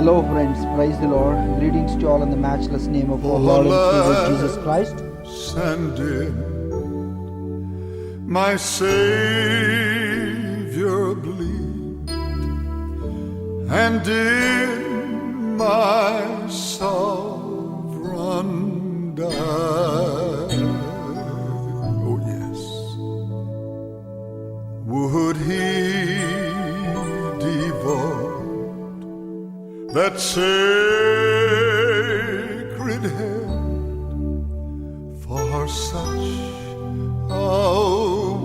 Hello friends, praise the Lord. Greetings to all in the matchless name of our Lord and Savior Jesus Christ. And in my Savior bleed, and in my sovereign die. Oh yes, would He devote that sacred head for such a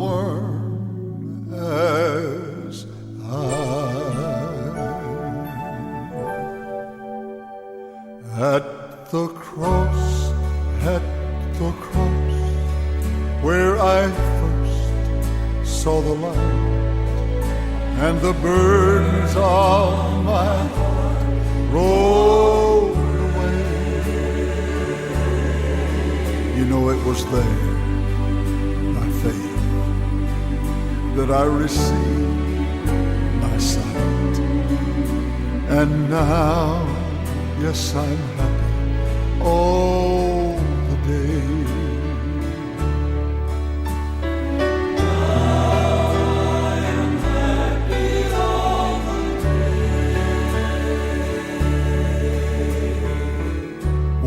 worm as I? At the cross, where I first saw the light, and the burdens of my heart rolled away. You know, it was there, by faith, that I received my sight. And now, yes, I'm happy all the day.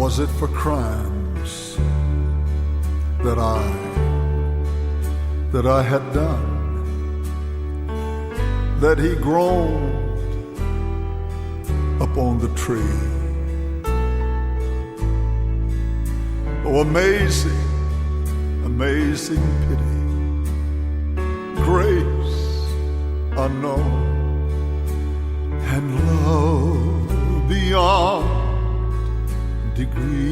Was it for crimes that I had done, that He groaned upon the tree? Oh, amazing, amazing pity, grace unknown, and love beyond degree.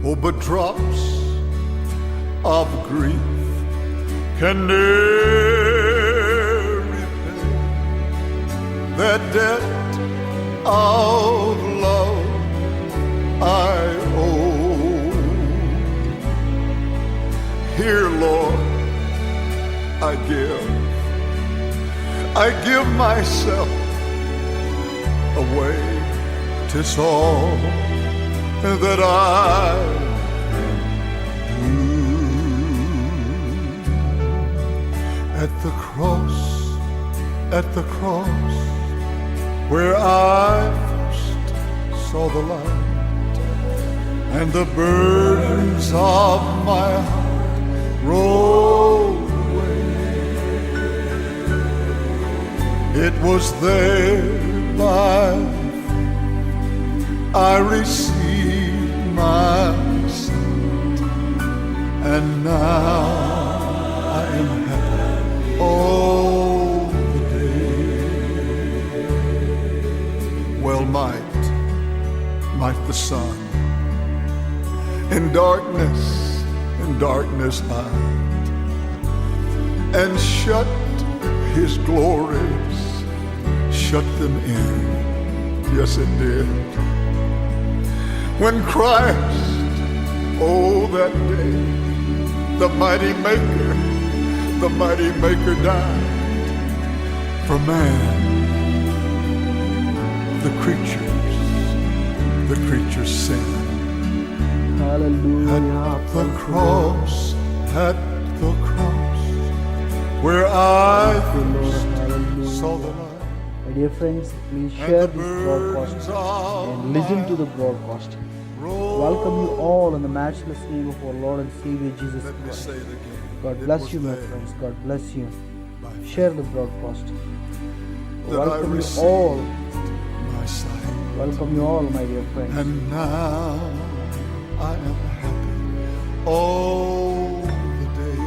Oh, but drops of grief can ne'er repay that debt of love I owe. Here, Lord, I give myself away. 'Tis all that I do. At the cross, where I first saw the light, and the burdens of my heart rolled away. It was there by I received my sight, and now I am happy all the day. Well, might the sun in darkness hide, and shut His glories, shut them in. Yes, it did. When Christ, oh, that day, the mighty Maker died for man, the creature's sin. Hallelujah. At the cross, where I first saw the light. My dear friends, please share this broadcast and listen to the broadcast. Welcome you all in the matchless name of our Lord and Savior Jesus Christ. God bless you, my friends. God bless you. Share the broadcast. Welcome you all. Welcome you all, my dear friends. And now I am happy all the day.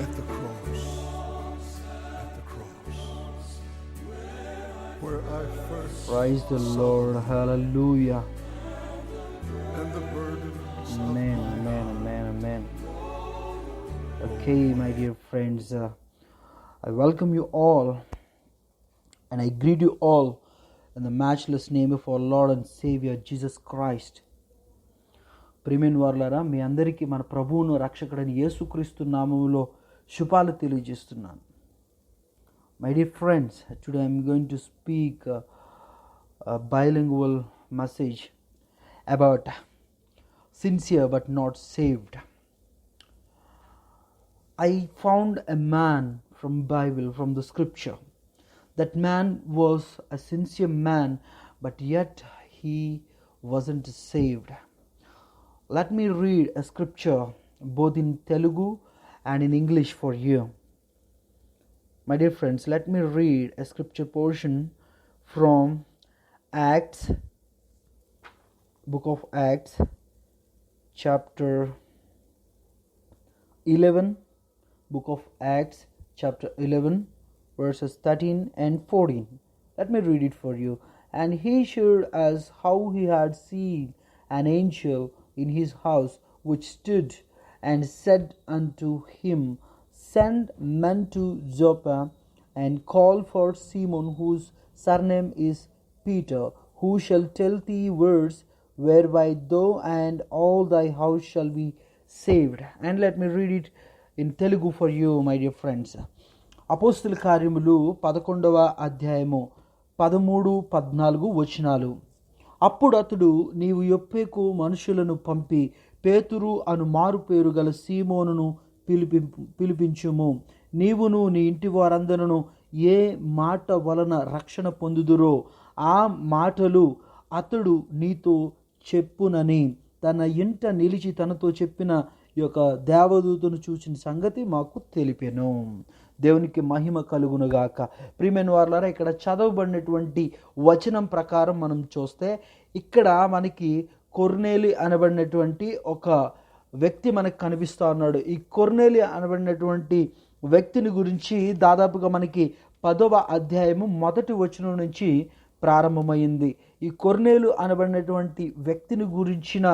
At the cross, where I first Praise the Lord. Hallelujah. and the burdens. Amen, amen, amen, amen. Okay, my dear friends, I welcome you all and I greet you all in the matchless name of our Lord and Savior Jesus Christ. ప్రియమైన వారులారా, మీ అందరికీ మన ప్రభువును రక్షకుడైన యేసుక్రీస్తు నామములో శుభాలు తెలియజేస్తున్నాను. My dear friends, today I am going to speak a bilingual message about sincere but not saved. I found a man from Bible, from the scripture. That man was a sincere man, but yet he wasn't saved. Let me read a scripture both in Telugu and in English for you. My dear friends, let me read a scripture portion from Acts, book of Acts, chapter 11, book of Acts, chapter 11, verses 13 and 14. Let me read it for you. And he showed us how he had seen an angel in his house, which stood and said unto him, Send men to Joppa, and call for Simon, whose surname is Peter, who shall tell thee words whereby thou and all thy house shall be saved. And let me read it in Telugu for you, my dear friends. అపోస్తుల కార్యములు 11వ అధ్యాయము 13-14 వచనాలు. అప్పుడు అతడు, నీవు యొప్పేకు మనుషులను పంపి పేతురు అను మారు పేరు గల సీమోనును పిలిపించుము. నీవును నీ ఇంటి వారందరూ ఏ మాట వలన రక్షణ పొందుదురో ఆ మాటలు అతడు నీతో చెప్పునని తన ఇంట నిలిచి తనతో చెప్పిన యొక్క దేవదూతను చూచిన సంగతి మాకు తెలిపెను. దేవునికి మహిమ కలుగునుగాక. ప్రియమైన వారలారా, ఇక్కడ చదవబడినటువంటి వచనం ప్రకారం మనం చూస్తే ఇక్కడ మనకి కొర్నేలి అనబడినటువంటి ఒక వ్యక్తి మనకు కనిపిస్తూ ఉన్నాడు. ఈ కొర్నేలి అనబడినటువంటి వ్యక్తిని గురించి దాదాపుగా మనకి 10వ అధ్యాయము 1వ వచనం నుంచి ప్రారంభమైంది. ఈ కొర్నేలు అనబడినటువంటి వ్యక్తిని గురించిన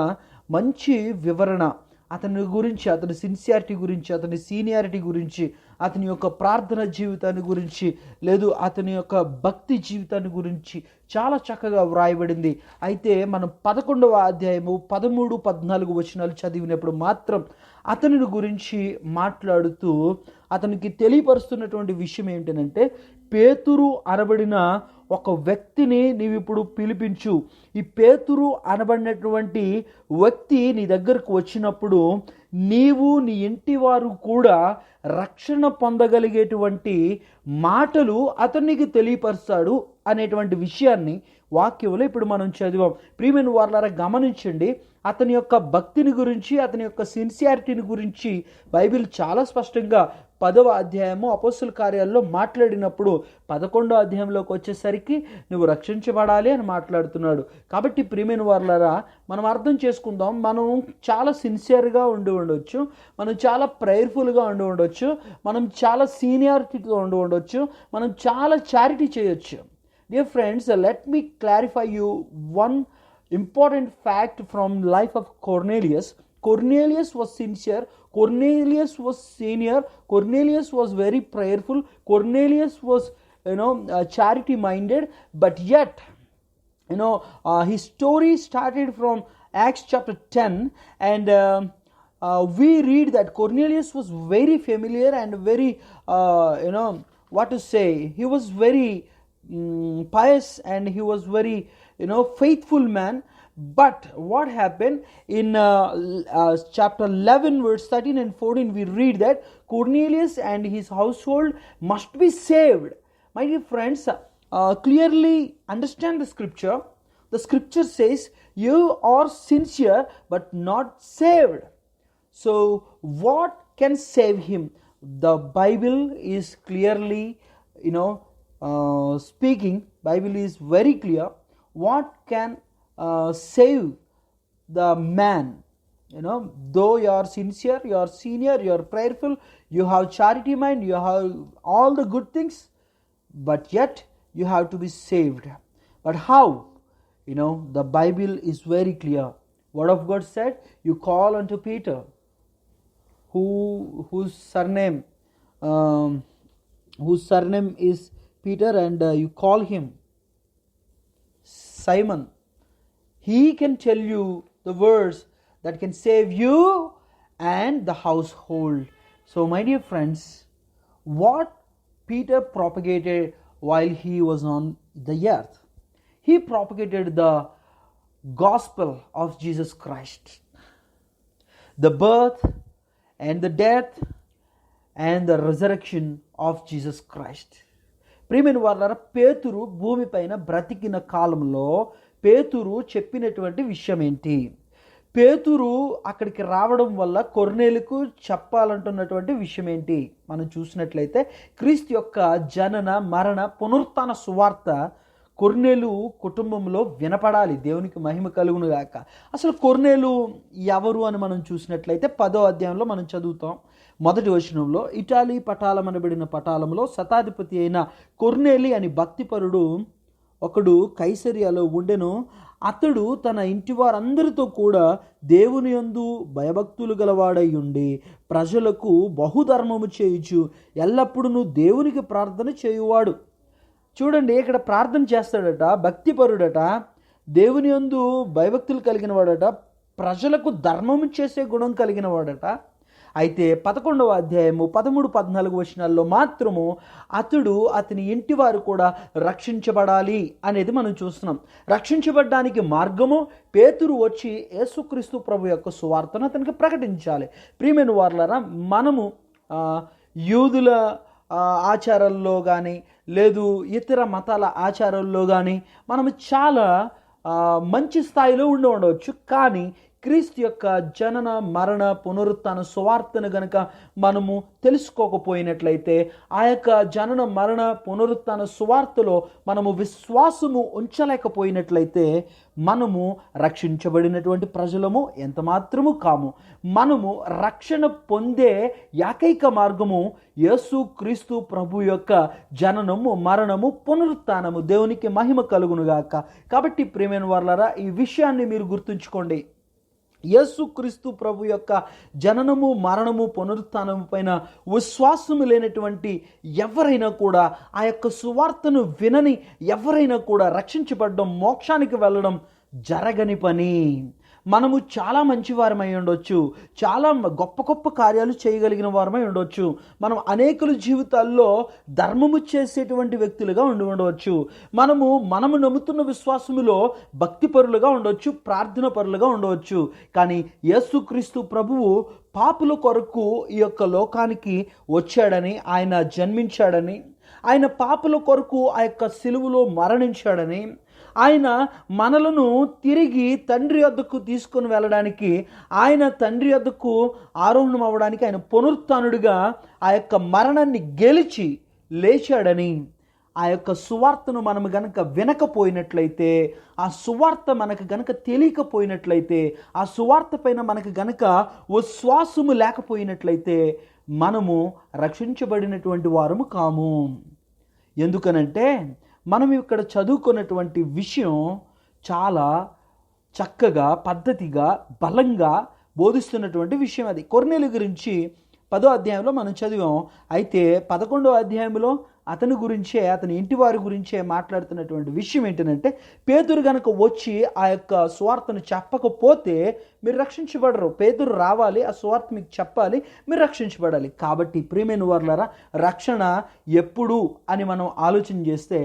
మంచి వివరణ, అతని గురించి, అతని సిన్సియారిటీ గురించి, అతని సీనియారిటీ గురించి, అతని యొక్క ప్రార్థన జీవితాన్ని గురించి, లేదు అతని యొక్క భక్తి జీవితాన్ని గురించి చాలా చక్కగా వ్రాయబడింది. అయితే మనం 11వ అధ్యాయము 13-14 వచనాలు చదివినప్పుడు మాత్రం అతని గురించి మాట్లాడుతూ అతనికి తెలియపరుస్తున్నటువంటి విషయం ఏంటంటే, పేతురు అనబడిన ఒక వ్యక్తిని నీవు ఇప్పుడు పిలిపించు. ఈ పేతురు అనబడినటువంటి వ్యక్తి నీ దగ్గరకు వచ్చినప్పుడు నీవు నీ ఇంటి వారు కూడా రక్షణ పొందగలిగేటువంటి మాటలు అతనికి తెలియపరుస్తాడు అనేటువంటి విషయాన్ని వాక్యంలో ఇప్పుడు మనం చదివాం. ప్రియమైన వారలారా, గమనించండి, అతని యొక్క భక్తిని గురించి, అతని యొక్క సిన్సియారిటీని గురించి బైబిల్ చాలా స్పష్టంగా 10వ అధ్యాయము అపోస్తుల కార్యాల్లో మాట్లాడినప్పుడు 11వ అధ్యాయంలోకి వచ్చేసరికి నువ్వు రక్షించబడాలి అని మాట్లాడుతున్నాడు. కాబట్టి ప్రియమైన వారలారా, మనం అర్థం చేసుకుందాం, మనం చాలా సిన్సియర్గా ఉండి ఉండొచ్చు, మనం చాలా ప్రేయర్ఫుల్గా ఉండి ఉండొచ్చు, మనం చాలా సీనియారిటీతో ఉండి ఉండొచ్చు, మనం చాలా చారిటీ చేయొచ్చు. Dear friends, let me clarify you one important fact from life of Cornelius. Cornelius was sincere, Cornelius was senior, Cornelius was very prayerful, Cornelius was charity minded, but yet his story started from Acts chapter 10, and we read that Cornelius was very familiar and very what to say, he was very pious, and he was very faithful man. But what happened in chapter 11 verse 13 and 14, we read that Cornelius and his household must be saved. My dear friends, clearly understand the scripture. The scripture says you are sincere but not saved. So what can save him? The Bible is clearly speaking. Bible is very clear. What can save the man? Though you are sincere, you are senior, you are prayerful, you have charity mind, you have all the good things, but yet you have to be saved. But how? The Bible is very clear. Word of God said, you call unto Peter, whose surname is Peter, and you call him Simon. He can tell you the words that can save you and the household. So my dear friends, what Peter propagated while he was on the earth. He propagated the gospel of Jesus Christ, the birth and the death and the resurrection of Jesus Christ. ప్రియమైన వారలారా, పేతురు భూమిపైన బ్రతికిన కాలంలో పేతురు చెప్పినటువంటి విషయం ఏంటి? పేతురు అక్కడికి రావడం వల్ల కొర్నేలుకు చెప్పాలంటున్నటువంటి విషయం ఏంటి? మనం చూసినట్లయితే క్రీస్తు యొక్క జనన మరణ పునరుత్థాన సువార్త కొర్నేలు కుటుంబంలో వినపడాలి. దేవునికి మహిమ కలుగును గాక. అసలు కొర్నేలు ఎవరు అని మనం చూసినట్లయితే 10వ అధ్యాయంలో మనం చదువుతాం. మొదటి వచనంలో, ఇటాలీ పటాలం అనబడిన పటాలంలో శతాధిపతి అయిన కొర్నేలి అని భక్తిపరుడు ఒకడు కైసరియాలో ఉండెను. అతడు తన ఇంటి వారందరితో కూడా దేవుని యందు భయభక్తులు గలవాడై ఉండి ప్రజలకు బహుధర్మము చేయుచు ఎల్లప్పుడూ దేవునికి ప్రార్థన చేయువాడు. చూడండి, ఇక్కడ ప్రార్థన చేస్తాడట, భక్తిపరుడట, దేవుని యందు భయభక్తులు కలిగిన వాడట, ప్రజలకు ధర్మము చేసే గుణం కలిగిన వాడట. అయితే 11వ అధ్యాయము 13-14 వచనాల్లో మాత్రము అతని ఇంటి వారు కూడా రక్షించబడాలి అనేది మనం చూస్తున్నాం. రక్షించబడడానికి మార్గము పేతురు వచ్చి యేసుక్రీస్తు ప్రభు యొక్క సువార్తను అతనికి ప్రకటించాలి. ప్రియమైన వారలారా, మనము యూదుల ఆచారాల్లో కానీ లేదు ఇతర మతాల ఆచారాల్లో కానీ మనము చాలా మంచి స్థాయిలో ఉండవచ్చు. కానీ క్రీస్తు యొక్క జనన మరణ పునరుత్థాన సువార్తను గనుక మనము తెలుసుకోకపోయినట్లయితే, ఆ యొక్క జనన మరణ పునరుత్థాన సువార్తలో మనము విశ్వాసము ఉంచలేకపోయినట్లయితే మనము రక్షించబడినటువంటి ప్రజలము ఎంత మాత్రము కాము. మనము రక్షణ పొందే ఏకైక మార్గము యేసు క్రీస్తు ప్రభు యొక్క జననము మరణము పునరుత్థానము. దేవునికి మహిమ కలుగునుగాక. కాబట్టి ప్రియమైన వారలారా, ఈ విషయాన్ని మీరు గుర్తుంచుకోండి. యేసుక్రీస్తు ప్రభు యొక్క జననము మరణము పునరుత్థానము పైన విశ్వాసము లేనటువంటి ఎవరైనా కూడా, ఆ యొక్క సువార్తను వినని ఎవరైనా కూడా రక్షించబడడం, మోక్షానికి వెళ్ళడం జరగని పని. మనము చాలా మంచివారమై ఉండొచ్చు, చాలా గొప్ప గొప్ప కార్యాలు చేయగలిగిన వారమై ఉండొచ్చు, మనం అనేకుల జీవితాల్లో ధర్మము చేసేటువంటి వ్యక్తులుగా ఉండవచ్చు, మనము నమ్ముతున్న విశ్వాసములో భక్తిపరులుగా ఉండవచ్చు, ప్రార్థన పరులుగా ఉండవచ్చు. కానీ యేసుక్రీస్తు ప్రభువు పాపుల కొరకు ఈ యొక్క లోకానికి వచ్చాడని, ఆయన జన్మించాడని, ఆయన పాపుల కొరకు ఆ యొక్క సిలువలో మరణించాడని, ఆయన మనలను తిరిగి తండ్రి యొద్దకు తీసుకొని వెళ్ళడానికి, ఆయన తండ్రి యొద్దకు ఆరోహణం అవ్వడానికి ఆయన పునరుత్థానుడిగా ఆ యొక్క మరణాన్ని గెలిచి లేచాడని, ఆ యొక్క సువార్తను మనం గనక వినకపోయినట్లయితే, ఆ సువార్త మనకు గనక తెలియకపోయినట్లయితే, ఆ సువార్త పైన మనకు గనక విశ్వాసము లేకపోయినట్లయితే మనము రక్షించబడినటువంటి వారము కాము. ఎందుకనంటే మనం ఇక్కడ చదువుకున్నటువంటి విషయం చాలా చక్కగా పద్ధతిగా బలంగా బోధిస్తున్నటువంటి విషయం. అది కొర్నేలు గురించి 10వ అధ్యాయంలో మనం చదివాం. అయితే 11వ అధ్యాయంలో అతని గురించే, అతని ఇంటి వారి గురించే మాట్లాడుతున్నటువంటి విషయం ఏంటంటే, పేతురు గనక వచ్చి ఆ యొక్క సువార్తను చెప్పకపోతే మీరు రక్షించబడరు. పేతురు రావాలి, ఆ సువార్త మీకు చెప్పాలి, మీరు రక్షించబడాలి. కాబట్టి ప్రియమైన వారలారా, రక్షణ ఎప్పుడు అని మనం ఆలోచన చేస్తే,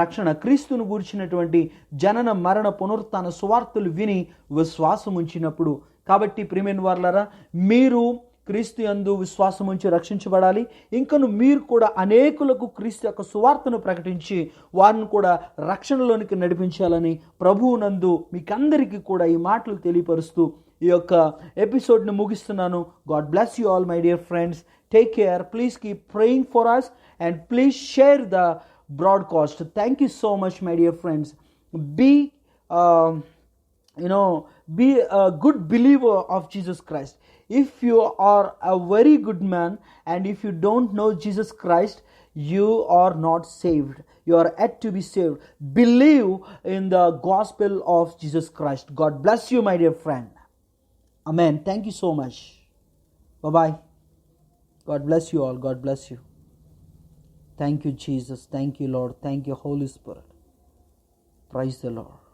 రక్షణ క్రీస్తును గూర్చినటువంటి జనన మరణ పునరుత్థాన సువార్తలు విని విశ్వాసం ఉంచినప్పుడు. కాబట్టి ప్రియమైన వారలారా, మీరు క్రీస్తు యందు విశ్వాసం ఉంచి రక్షించబడాలి. ఇంకను మీరు కూడా అనేకులకు క్రీస్తు యొక్క సువార్తను ప్రకటించి వారిని కూడా రక్షణలోనికి నడిపించాలని ప్రభువునందు మీకందరికీ కూడా ఈ మాటలు తెలియపరుస్తూ ఈ యొక్క ఎపిసోడ్ని ముగిస్తున్నాను. God bless you all my dear friends. Take care. Please keep praying for us and please share the broadcast. Thank you so much my dear friends. Be a good believer of Jesus Christ. If you are a very good man and if you don't know Jesus Christ, you are not saved. You are yet to be saved. Believe in the gospel of Jesus Christ. God bless you my dear friend. Amen. Thank you so much. Bye-bye. God bless you all. God bless you. Thank you Jesus. Thank you Lord. Thank you Holy Spirit. Praise the Lord.